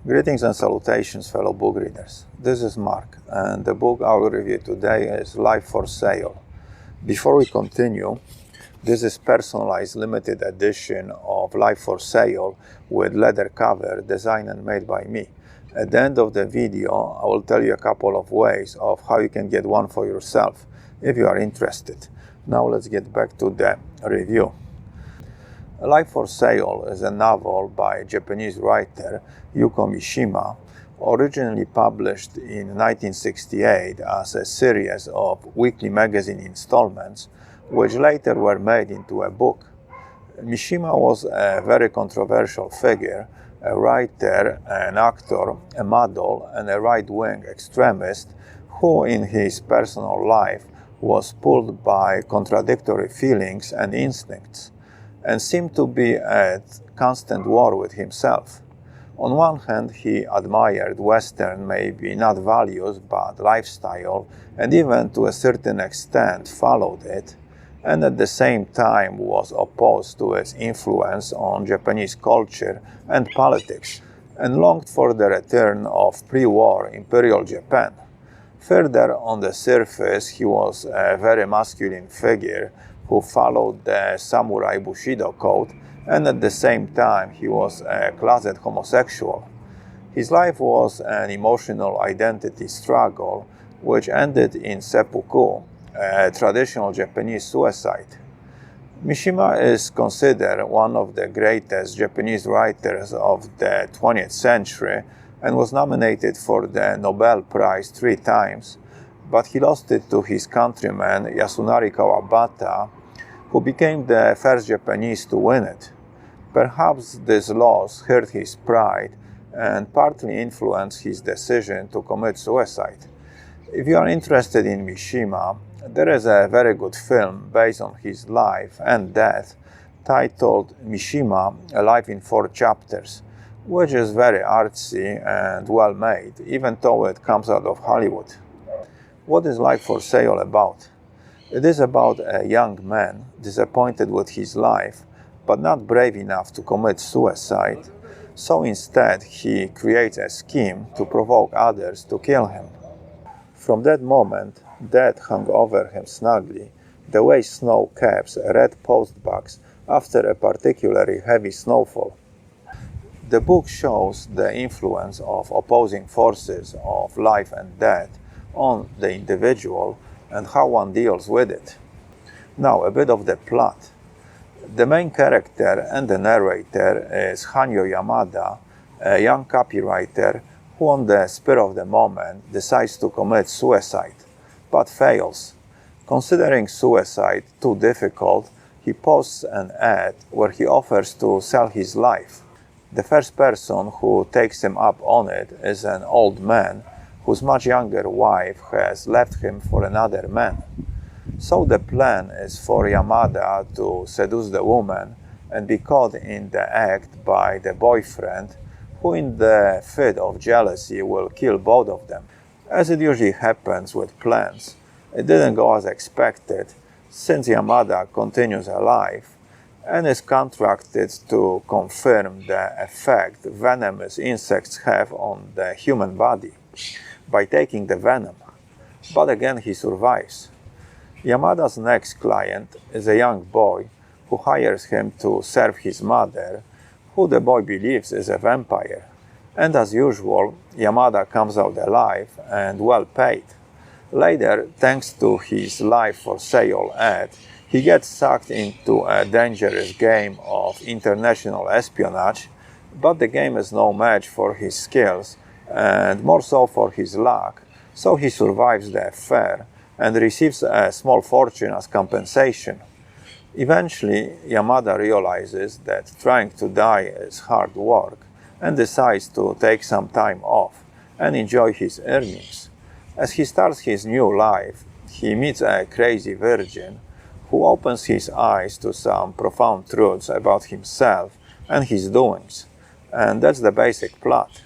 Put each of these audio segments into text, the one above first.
Greetings and salutations, fellow book readers. This is Mark, and the book I will review today is Life for Sale. Before we continue, this is personalized limited edition of Life for Sale with leather cover designed and made by me. At the end of the video, I will tell you a couple of ways of how you can get one for yourself if you are interested. Now let's get back to the review. Life for Sale is a novel by Japanese writer Yukio Mishima, originally published in 1968 as a series of weekly magazine installments, which later were made into a book. Mishima was a very controversial figure, a writer, an actor, a model, and a right-wing extremist who in his personal life was pulled by contradictory feelings and instincts, and seemed to be at constant war with himself. On one hand, he admired Western, maybe not values, but lifestyle, and even to a certain extent followed it, and at the same time was opposed to its influence on Japanese culture and politics, and longed for the return of pre-war imperial Japan. Further, on the surface, he was a very masculine figure who followed the samurai bushido code, and at the same time he was a closet homosexual. His life was an emotional identity struggle which ended in seppuku, a traditional Japanese suicide. Mishima is considered one of the greatest Japanese writers of the 20th century and was nominated for the Nobel Prize 3 times, but he lost it to his countryman Yasunari Kawabata, who became the first Japanese to win it. Perhaps this loss hurt his pride and partly influenced his decision to commit suicide. If you are interested in Mishima, there is a very good film based on his life and death titled Mishima, A Life in 4 Chapters, which is very artsy and well made, even though it comes out of Hollywood. What is Life for Sale about? It is about a young man disappointed with his life, but not brave enough to commit suicide, so instead he creates a scheme to provoke others to kill him. From that moment, death hung over him snugly, the way snow caps a red postbox after a particularly heavy snowfall. The book shows the influence of opposing forces of life and death on the individual and how one deals with it. Now, a bit of the plot. The main character and the narrator is Hanyo Yamada, a young copywriter who on the spur of the moment decides to commit suicide, but fails. Considering suicide too difficult, he posts an ad where he offers to sell his life. The first person who takes him up on it is an old man whose much younger wife has left him for another man. So the plan is for Yamada to seduce the woman and be caught in the act by the boyfriend, who in the fit of jealousy will kill both of them. As it usually happens with plans, it didn't go as expected, since Yamada continues alive and is contracted to confirm the effect venomous insects have on the human body by taking the venom. But again he survives. Yamada's next client is a young boy who hires him to serve his mother, who the boy believes is a vampire. And as usual, Yamada comes out alive and well paid. Later, thanks to his Life for Sale ad, he gets sucked into a dangerous game of international espionage, but the game is no match for his skills, and more so for his luck, so he survives the affair and receives a small fortune as compensation. Eventually, Yamada realizes that trying to die is hard work and decides to take some time off and enjoy his earnings. As he starts his new life, he meets a crazy virgin who opens his eyes to some profound truths about himself and his doings. And that's the basic plot.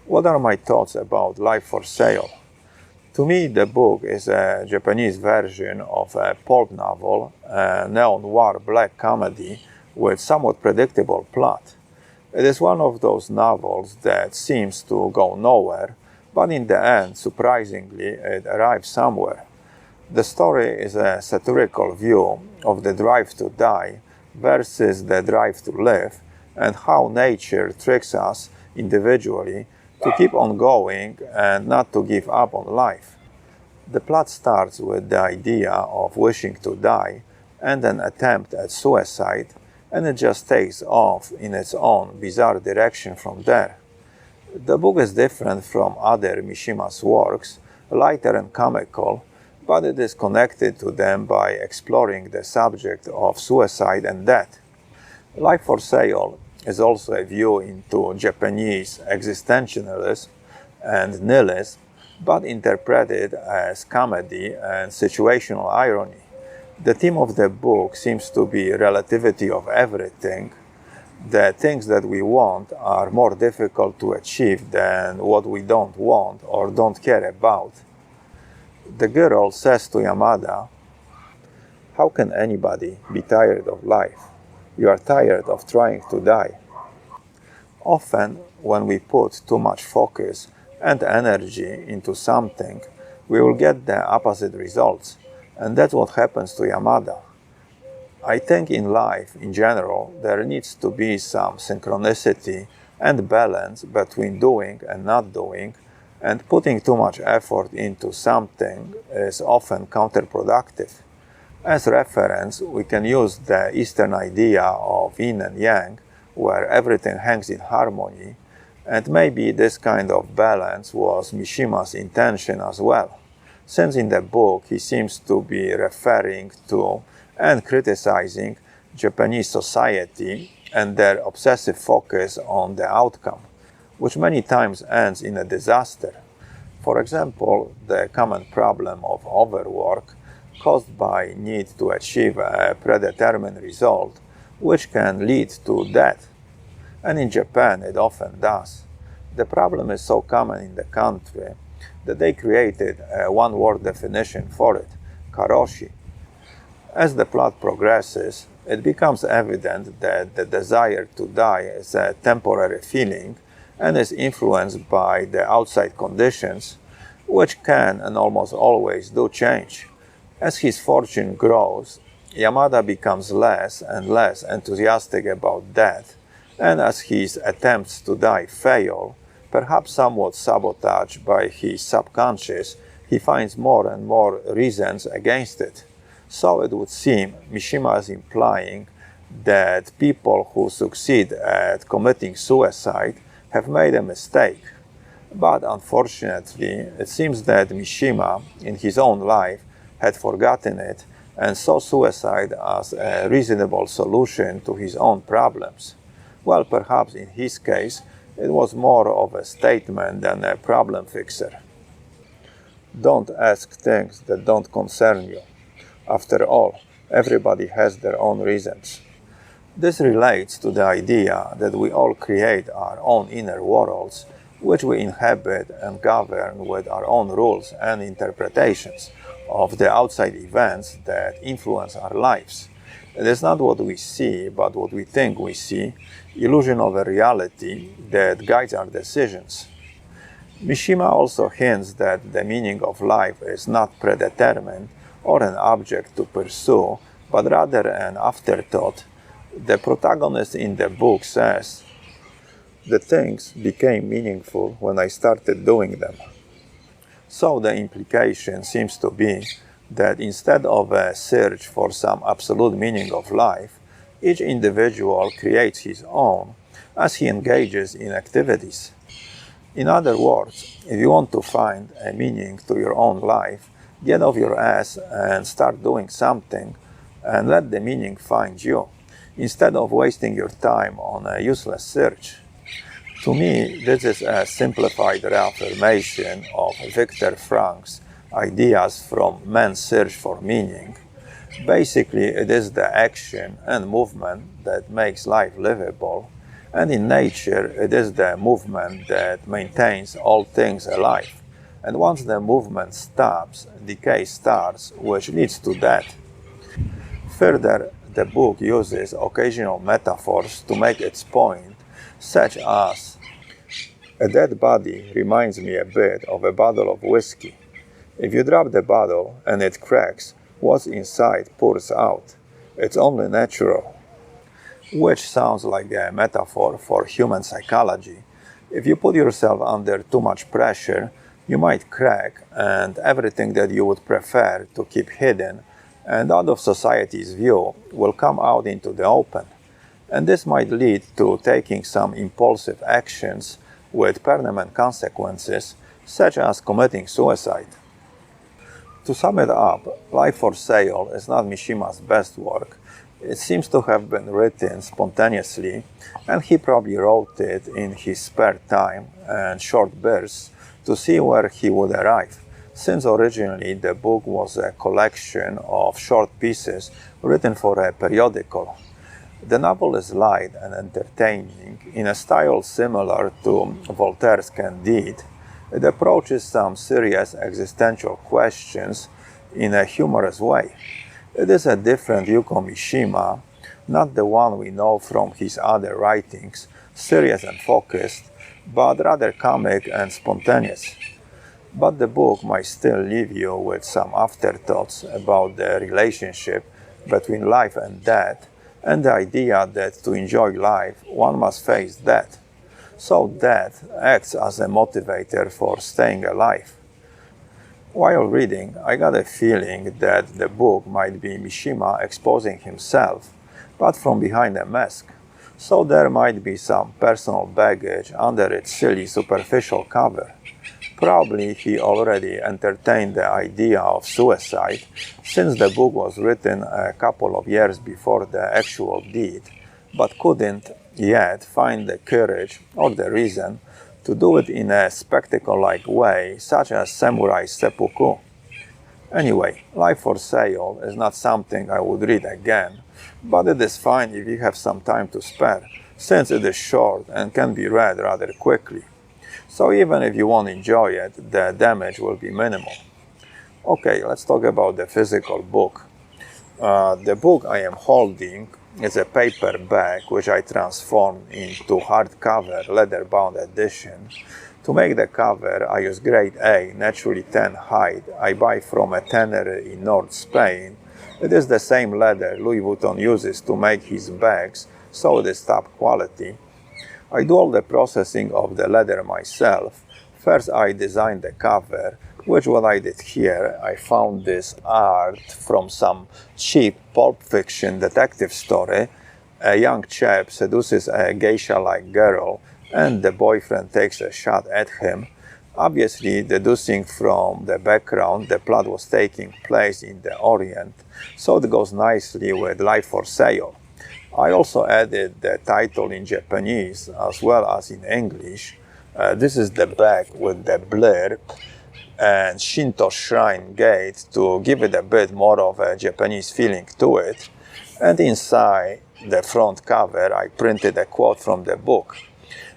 What are my thoughts about Life for Sale? To me, the book is a Japanese version of a pulp novel, a neo-noir black comedy with somewhat predictable plot. It is one of those novels that seems to go nowhere, but in the end, surprisingly, it arrives somewhere. The story is a satirical view of the drive to die versus the drive to live, and how nature tricks us individually to keep on going and not to give up on life. The plot starts with the idea of wishing to die and an attempt at suicide, and it just takes off in its own bizarre direction from there. The book is different from other Mishima's works, lighter and comical, but it is connected to them by exploring the subject of suicide and death. Life for Sale is also a view into Japanese existentialism and nihilism, but interpreted as comedy and situational irony. The theme of the book seems to be relativity of everything. The things that we want are more difficult to achieve than what we don't want or don't care about. The girl says to Yamada, "How can anybody be tired of life? You are tired of trying to die." Often, when we put too much focus and energy into something, we will get the opposite results, and that's what happens to Yamada. I think in life, in general, there needs to be some synchronicity and balance between doing and not doing, and putting too much effort into something is often counterproductive. As reference, we can use the Eastern idea of yin and yang, where everything hangs in harmony, and maybe this kind of balance was Mishima's intention as well, since in the book he seems to be referring to and criticizing Japanese society and their obsessive focus on the outcome, which many times ends in a disaster. For example, the common problem of overwork caused by need to achieve a predetermined result, which can lead to death. And in Japan, it often does. The problem is so common in the country that they created a one-word definition for it, karoshi. As the plot progresses, it becomes evident that the desire to die is a temporary feeling and is influenced by the outside conditions, which can and almost always do change. As his fortune grows, Yamada becomes less and less enthusiastic about death, and as his attempts to die fail, perhaps somewhat sabotaged by his subconscious, he finds more and more reasons against it. So it would seem Mishima is implying that people who succeed at committing suicide have made a mistake. But unfortunately, it seems that Mishima, in his own life, had forgotten it and saw suicide as a reasonable solution to his own problems. Well, perhaps in his case, it was more of a statement than a problem fixer. Don't ask things that don't concern you. After all, everybody has their own reasons. This relates to the idea that we all create our own inner worlds, which we inhabit and govern with our own rules and interpretations of the outside events that influence our lives. It is not what we see, but what we think we see, illusion of a reality that guides our decisions. Mishima also hints that the meaning of life is not predetermined or an object to pursue, but rather an afterthought. The protagonist in the book says, "The things became meaningful when I started doing them." So the implication seems to be that instead of a search for some absolute meaning of life, each individual creates his own as he engages in activities. In other words, if you want to find a meaning to your own life, get off your ass and start doing something and let the meaning find you, instead of wasting your time on a useless search. To me, this is a simplified reaffirmation of Viktor Frankl's ideas from Man's Search for Meaning. Basically, it is the action and movement that makes life livable, and in nature, it is the movement that maintains all things alive. And once the movement stops, decay starts, which leads to death. Further, the book uses occasional metaphors to make its point, such as, "A dead body reminds me a bit of a bottle of whiskey. If you drop the bottle and it cracks, what's inside pours out. It's only natural." Which sounds like a metaphor for human psychology. If you put yourself under too much pressure, you might crack, and everything that you would prefer to keep hidden and out of society's view will come out into the open. And this might lead to taking some impulsive actions with permanent consequences, such as committing suicide. To sum it up, Life for Sale is not Mishima's best work. It seems to have been written spontaneously, and he probably wrote it in his spare time and short bursts to see where he would arrive, since originally the book was a collection of short pieces written for a periodical. The novel is light and entertaining in a style similar to Voltaire's Candide. It approaches some serious existential questions in a humorous way. It is a different Yukio Mishima, not the one we know from his other writings, serious and focused, but rather comic and spontaneous. But the book might still leave you with some afterthoughts about the relationship between life and death, and the idea that to enjoy life, one must face death. So death acts as a motivator for staying alive. While reading, I got a feeling that the book might be Mishima exposing himself, but from behind a mask. So there might be some personal baggage under its silly superficial cover. Probably he already entertained the idea of suicide, since the book was written a couple of years before the actual deed, but couldn't yet find the courage or the reason to do it in a spectacle-like way, such as samurai seppuku. Anyway, Life for Sale is not something I would read again, but it is fine if you have some time to spare, since it is short and can be read rather quickly. So even if you won't enjoy it, the damage will be minimal. Okay, let's talk about the physical book. The book I am holding is a paperback which I transformed into hardcover leather-bound edition. To make the cover, I use grade A, naturally tan hide I buy from a tannery in North Spain. It is the same leather Louis Vuitton uses to make his bags, so it is top quality. I do all the processing of the leather myself. First I designed the cover, which what I did here, I found this art from some cheap Pulp Fiction detective story. A young chap seduces a geisha-like girl, and the boyfriend takes a shot at him. Obviously, deducing from the background, the plot was taking place in the Orient, so it goes nicely with Life for Sale. I also added the title in Japanese as well as in English. This is the back with the blurb and Shinto shrine gate to give it a bit more of a Japanese feeling to it. And inside the front cover, I printed a quote from the book.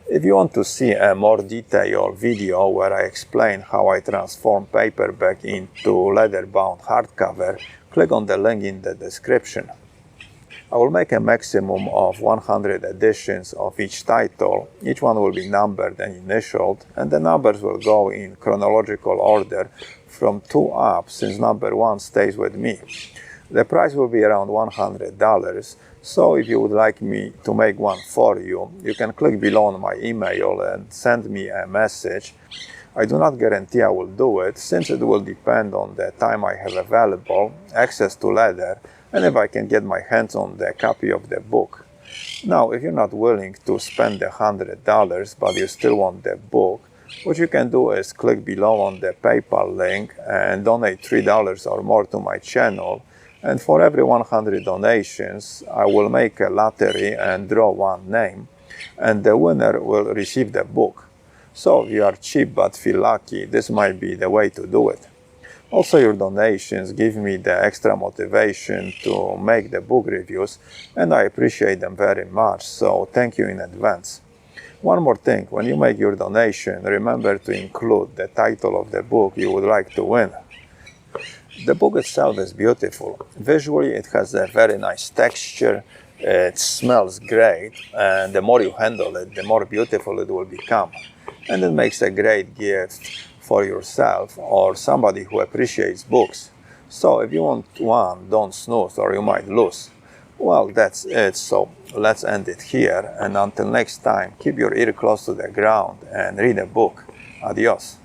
If you want to see a more detailed video where I explain how I transform paperback into leather-bound hardcover, click on the link in the description. I will make a maximum of 100 editions of each title. Each one will be numbered and initialed, and the numbers will go in chronological order from 2 up, since number 1 stays with me. The price will be around $100, so if you would like me to make one for you, you can click below on my email and send me a message. I do not guarantee I will do it, since it will depend on the time I have available, access to leather, and if I can get my hands on the copy of the book. Now, if you're not willing to spend the $100, but you still want the book, what you can do is click below on the PayPal link and donate $3 or more to my channel. And for every 100 donations, I will make a lottery and draw one name, and the winner will receive the book. So if you are cheap but feel lucky, this might be the way to do it. Also, your donations give me the extra motivation to make the book reviews, and I appreciate them very much, so thank you in advance. One more thing, when you make your donation, remember to include the title of the book you would like to win. The book itself is beautiful. Visually, it has a very nice texture, it smells great, and the more you handle it, the more beautiful it will become. And it makes a great gift for yourself or somebody who appreciates books. So if you want one, don't snooze or you might lose. Well, that's it. So let's end it here. And until next time, keep your ear close to the ground and read a book. Adios.